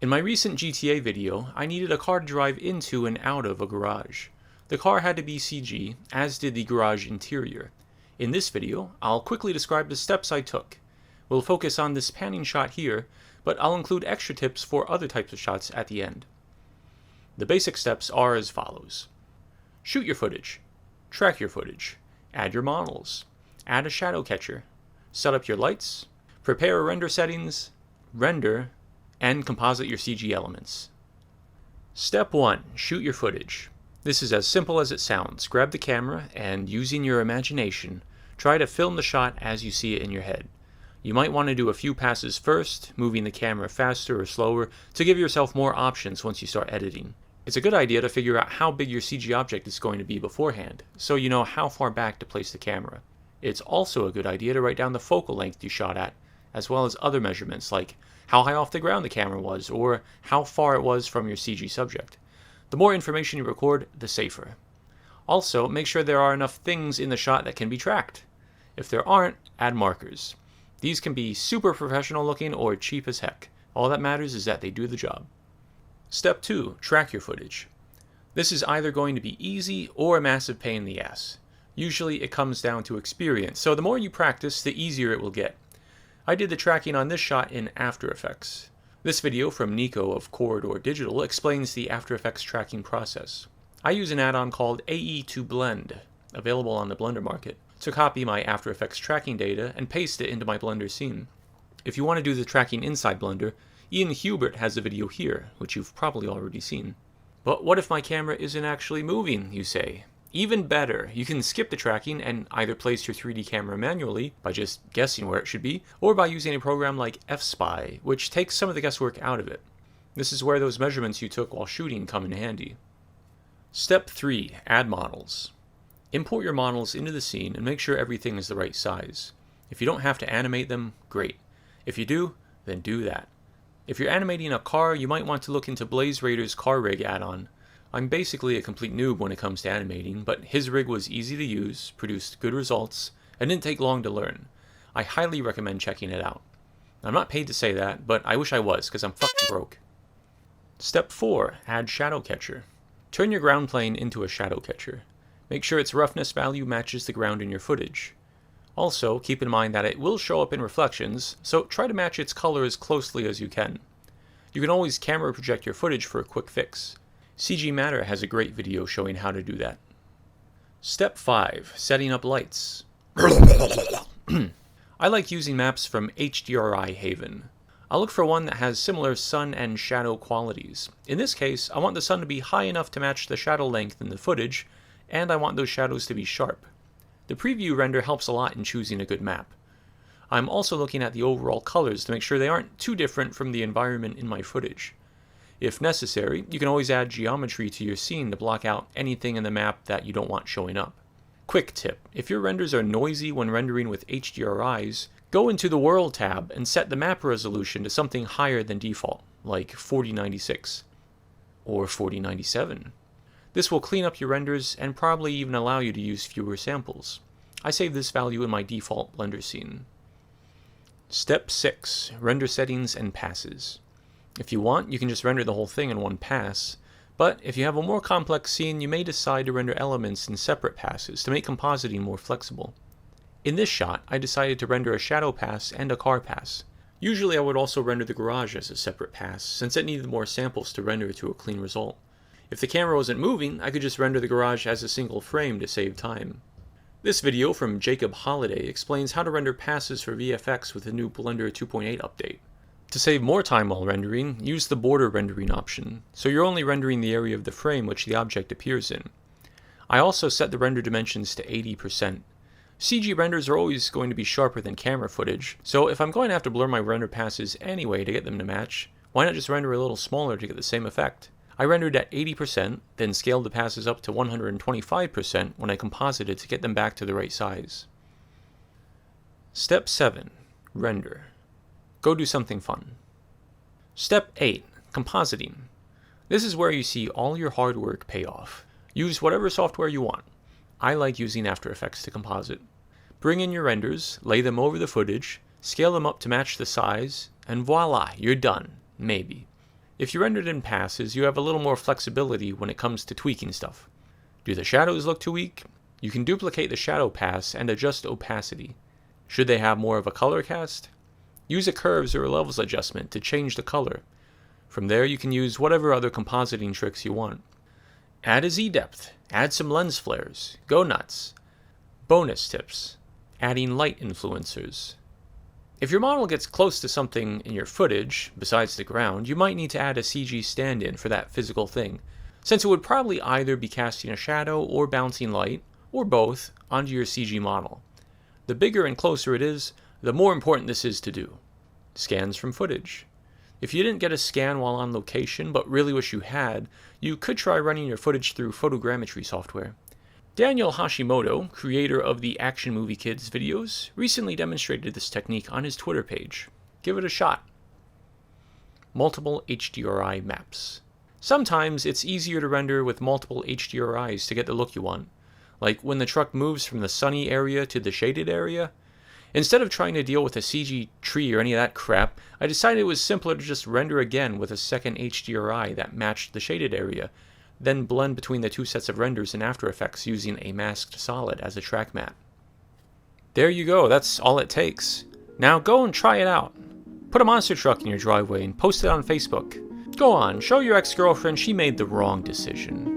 In my recent GTA video, I needed a car to drive into and out of a garage. The car had to be CG, as did the garage interior. In this video, I'll quickly describe the steps I took. We'll focus on this panning shot here, but I'll include extra tips for other types of shots at the end. The basic steps are as follows. Shoot your footage. Track your footage. Add your models. Add a shadow catcher. Set up your lights. Prepare render settings. Render. And composite your CG elements. Step 1. Shoot your footage. This is as simple as it sounds. Grab the camera and, using your imagination, try to film the shot as you see it in your head. You might want to do a few passes first, moving the camera faster or slower to give yourself more options once you start editing. It's a good idea to figure out how big your CG object is going to be beforehand, so you know how far back to place the camera. It's also a good idea to write down the focal length you shot at, as well as other measurements like how high off the ground the camera was, or how far it was from your CG subject. The more information you record, the safer. Also, make sure there are enough things in the shot that can be tracked. If there aren't, add markers. These can be super professional looking or cheap as heck. All that matters is that they do the job. Step 2. Track your footage. This is either going to be easy or a massive pain in the ass. Usually it comes down to experience, so the more you practice, the easier it will get. I did the tracking on this shot in After Effects. This video from Nico of Corridor Digital explains the After Effects tracking process. I use an add-on called AE2Blend, available on the Blender market, to copy my After Effects tracking data and paste it into my Blender scene. If you want to do the tracking inside Blender, Ian Hubert has a video here, which you've probably already seen. But what if my camera isn't actually moving, you say? Even better, you can skip the tracking and either place your 3D camera manually by just guessing where it should be, or by using a program like F-Spy, which takes some of the guesswork out of it. This is where those measurements you took while shooting come in handy. Step 3. Add models. Import your models into the scene and make sure everything is the right size. If you don't have to animate them, great. If you do, then do that. If you're animating a car, you might want to look into Blaze Raider's car rig add-on. I'm basically a complete noob when it comes to animating, but his rig was easy to use, produced good results, and didn't take long to learn. I highly recommend checking it out. I'm not paid to say that, but I wish I was, because I'm fucking broke. Step 4. Add shadow catcher. Turn your ground plane into a shadow catcher. Make sure its roughness value matches the ground in your footage. Also, keep in mind that it will show up in reflections, so try to match its color as closely as you can. You can always camera project your footage for a quick fix. CG Matter has a great video showing how to do that. Step 5. Setting up lights. I like using maps from HDRI Haven. I'll look for one that has similar sun and shadow qualities. In this case, I want the sun to be high enough to match the shadow length in the footage, and I want those shadows to be sharp. The preview render helps a lot in choosing a good map. I'm also looking at the overall colors to make sure they aren't too different from the environment in my footage. If necessary, you can always add geometry to your scene to block out anything in the map that you don't want showing up. Quick tip, if your renders are noisy when rendering with HDRIs, go into the World tab and set the map resolution to something higher than default, like 4096 or 4097. This will clean up your renders and probably even allow you to use fewer samples. I save this value in my default Blender scene. Step 6. Render settings and passes. If you want, you can just render the whole thing in one pass, but if you have a more complex scene, you may decide to render elements in separate passes to make compositing more flexible. In this shot, I decided to render a shadow pass and a car pass. Usually I would also render the garage as a separate pass, since it needed more samples to render to a clean result. If the camera wasn't moving, I could just render the garage as a single frame to save time. This video from Jacob Holiday explains how to render passes for VFX with the new Blender 2.8 update. To save more time while rendering, use the border rendering option, so you're only rendering the area of the frame which the object appears in. I also set the render dimensions to 80%. CG renders are always going to be sharper than camera footage, so if I'm going to have to blur my render passes anyway to get them to match, why not just render a little smaller to get the same effect? I rendered at 80%, then scaled the passes up to 125% when I composited to get them back to the right size. Step 7. Render. Go do something fun. Step 8. Compositing. This is where you see all your hard work pay off. Use whatever software you want. I like using After Effects to composite. Bring in your renders, lay them over the footage, scale them up to match the size, and voila, you're done. Maybe. If you rendered in passes, you have a little more flexibility when it comes to tweaking stuff. Do the shadows look too weak? You can duplicate the shadow pass and adjust opacity. Should they have more of a color cast? Use a curves or levels adjustment to change the color. From there you can use whatever other compositing tricks you want. Add a Z-depth, add some lens flares, go nuts. Bonus tips: adding light influencers. If your model gets close to something in your footage, besides the ground, you might need to add a CG stand-in for that physical thing, since it would probably either be casting a shadow or bouncing light, or both, onto your CG model. The bigger and closer it is, the more important this is to do. Scans from footage. If you didn't get a scan while on location, but really wish you had, you could try running your footage through photogrammetry software. Daniel Hashimoto, creator of the Action Movie Kids videos, recently demonstrated this technique on his Twitter page. Give it a shot. Multiple HDRI maps. Sometimes it's easier to render with multiple HDRIs to get the look you want, like when the truck moves from the sunny area to the shaded area. Instead of trying to deal with a CG tree or any of that crap, I decided it was simpler to just render again with a second HDRI that matched the shaded area, then blend between the two sets of renders in After Effects using a masked solid as a track matte. There you go, that's all it takes. Now go and try it out. Put a monster truck in your driveway and post it on Facebook. Go on, show your ex-girlfriend she made the wrong decision.